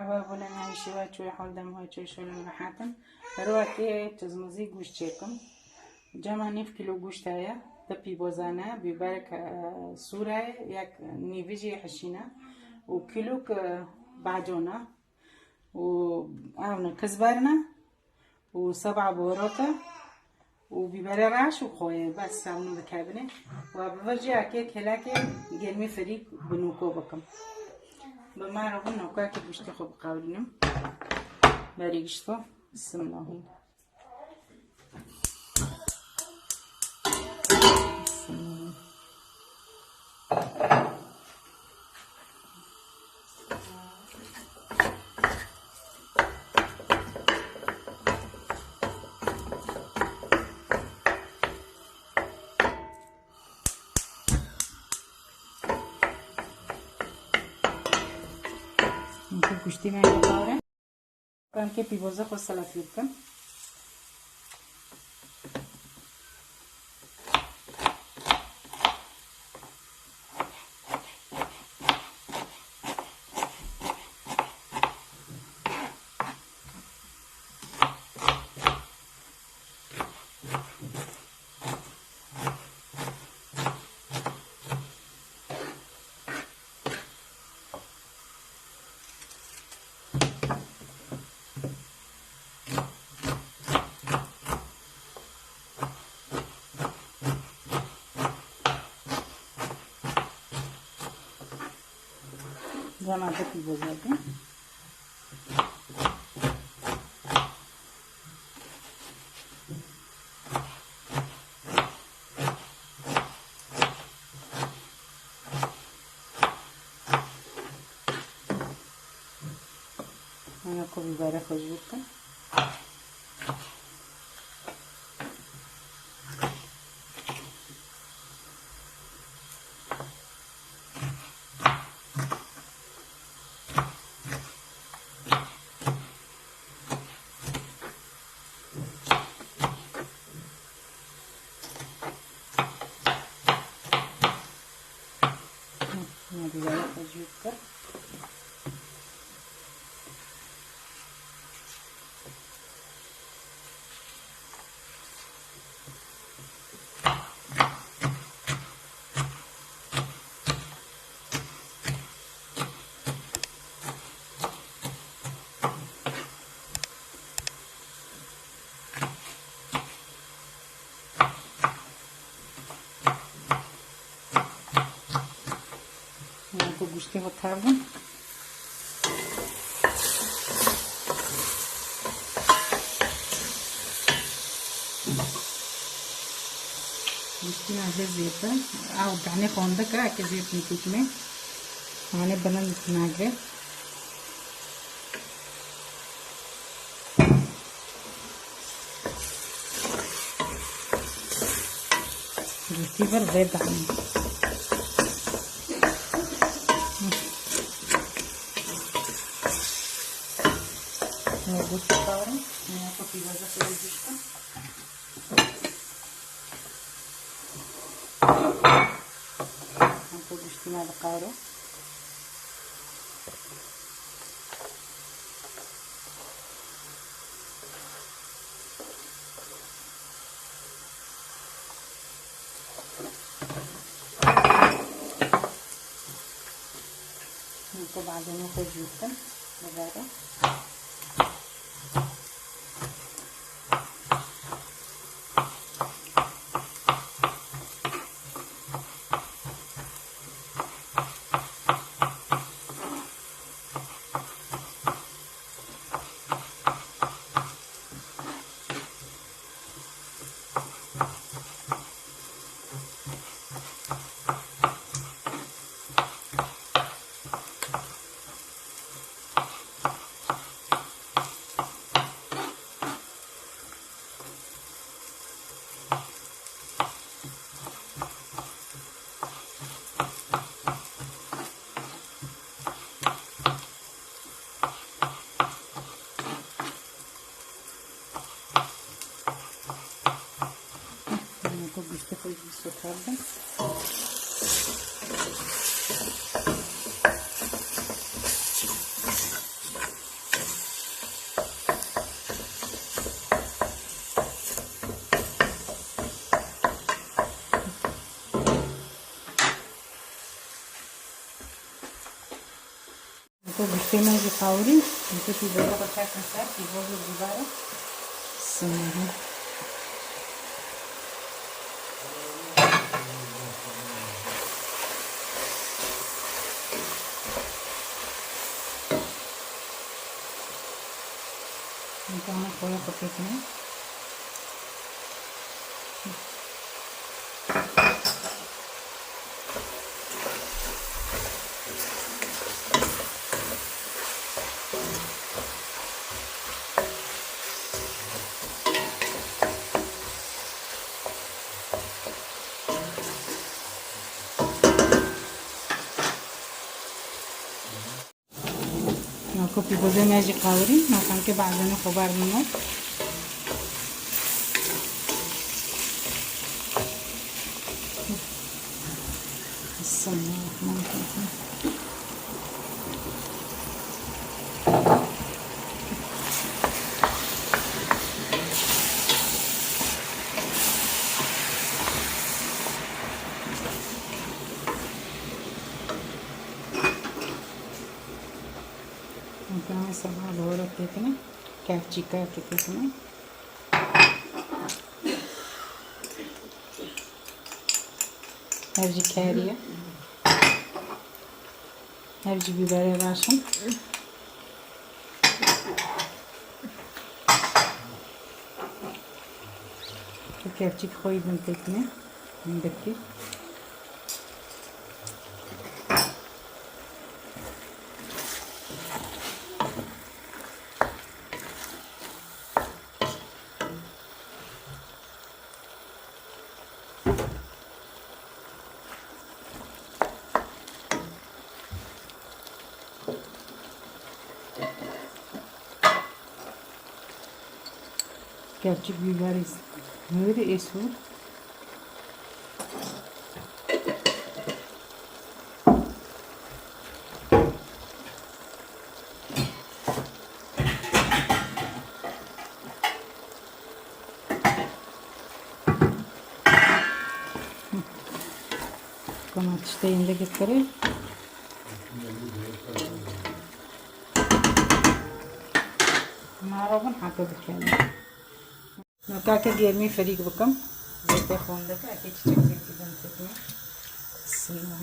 مرحبا بولن هاي شوية شوية حول دم هاي شوية شوية مرحاتن دلوقتي تزمزي گوشت چکم جمع 9 کیلو گوشت هيا تبي بوزانه ببرك سوره یک نیویجی حشینه و کیلو بعجونه و اون كزبرنا و7 بهاراته وبيبرة رعش وخويه بس همونو بکبنه و بورجی اکی کلک گرمی فریک بنوکو بکم به من رو نوکا که گوشت خوب قولینم بری گشتو بسم الله اینکه گوشتی من بخوره کنم که پیوزه خود سلافی بکن زمان بکی بزرگم من کو بیبره خوش بکن بیبره خوش بکن تو گوشتی ها کردم گوشتی ها زیده او دعنی خونده که اکی زیده میکنه همانه بلند نگره گوشتی بر زیده همه گوشت کارم نه تو پیوزه خیلی گوشتم من تو گوشتی ما بقارو تو بعدين خود جوتم ببره گوشت خیلی سوتردم تو گوشته میجی قاوری تو پیبازه با چکن سر پیبازه بیباره سمه میتونه خواه خفیف نه ناکو پیبازه میجی قاوری ناکن که بعدن خبر میمون بسم الله الرحمن الرحیم میتونه سبا بهارات بکنه کفچیکا بکنه هرچی کاریه هرچی بیبره راشن کفچیک خویدن بکنه بکی Gerçek biberiz. Böyle esur. Kanat işte yine getirir. Marabın hakkı bir نوكاكا ديال فريق بكم زيت يخون داك اكيد تشكل كده نتكلم بسم الله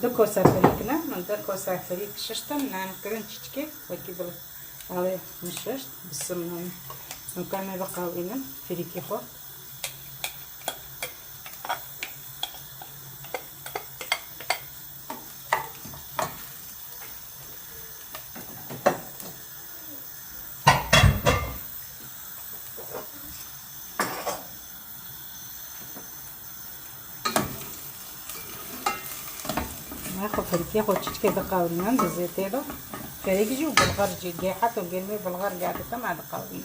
دو كوسه فريقنا من دو كوسه فريق ششتم نعم كرن تشكي وكيبل على مششت بسم الله نوكانا بقاوينا فريق يخو ناخذ فريكي خو تشكي دقاورنا بزيت هذا فريكي جو بالغر جي قاحت وقلمي بالغر قاعدة مع دقاورنا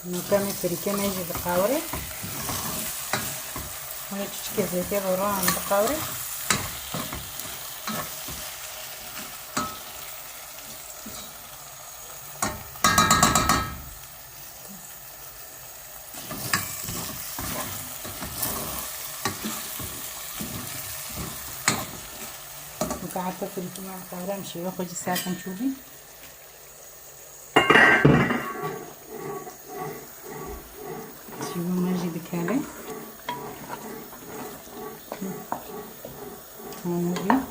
نكمل فريكي ما يجي دقاوري ولا تشكي زيت هذا وراهم دقاوري قعدت في مع الطاولة نمشي واخد الساعة نشوفي شوفوا ماجي بكالي هاوي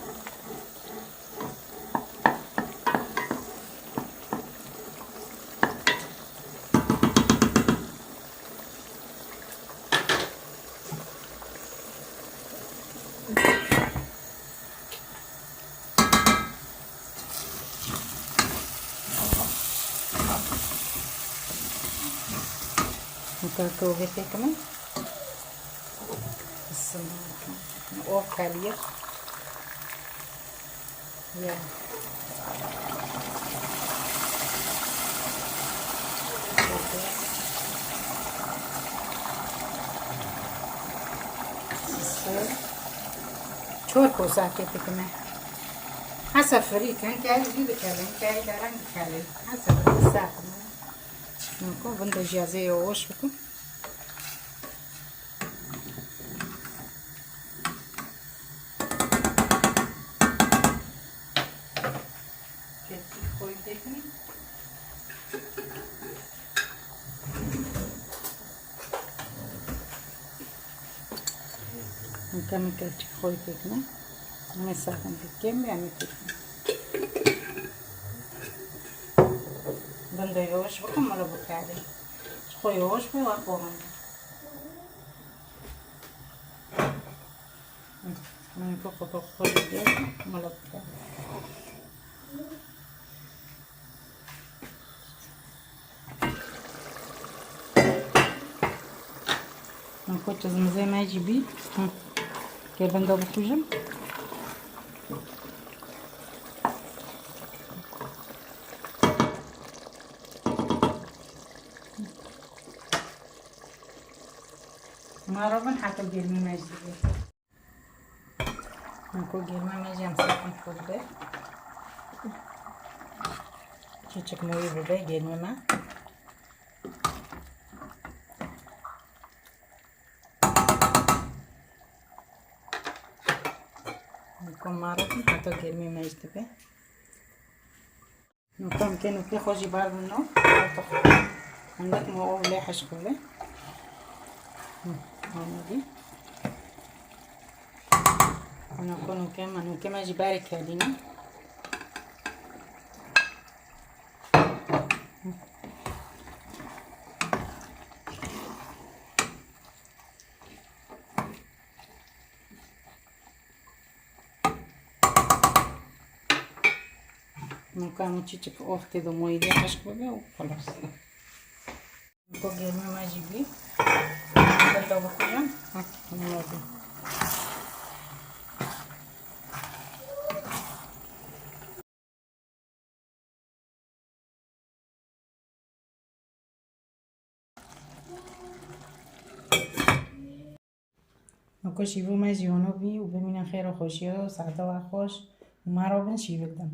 وكاكاو غير كمان بسم الله الرحمن الرحيم او كالير يا چور کوسه که تکنه حسب فری کن که از دیده کلیم که از درنگ کلیم حسب فری ساکن نکن بند اجازه یوش بکن که خوی تکنی کمی که خوی تکنه همه ساکن تکنی همه تکنی بنده یوش بکن مالا بکرده خوی یوش بکن و قومن من که خود خوی دیگه مالا بکرده من خود چزمزه مجیبی که بنده بخوشم مرا من حتی گرمی مجیبی من که گرمی مجیم سکن خورده چیچک موی بده گرمی من نکن مرا من حتی گرمی مجیبی نکن که نکی خوشی بردن نو عندك موقع ليحش كله هنودي أنا كم أجي بارك هذينا نكمل تشيك أختي دو موي ليحش كله وخلاص نكمل ما أجيبي بدو بخوجم نودي نکو شیوه ما جیانو بی و ببینن خیر و خوشی و سعادت و خوش و مرا بین شیوه دم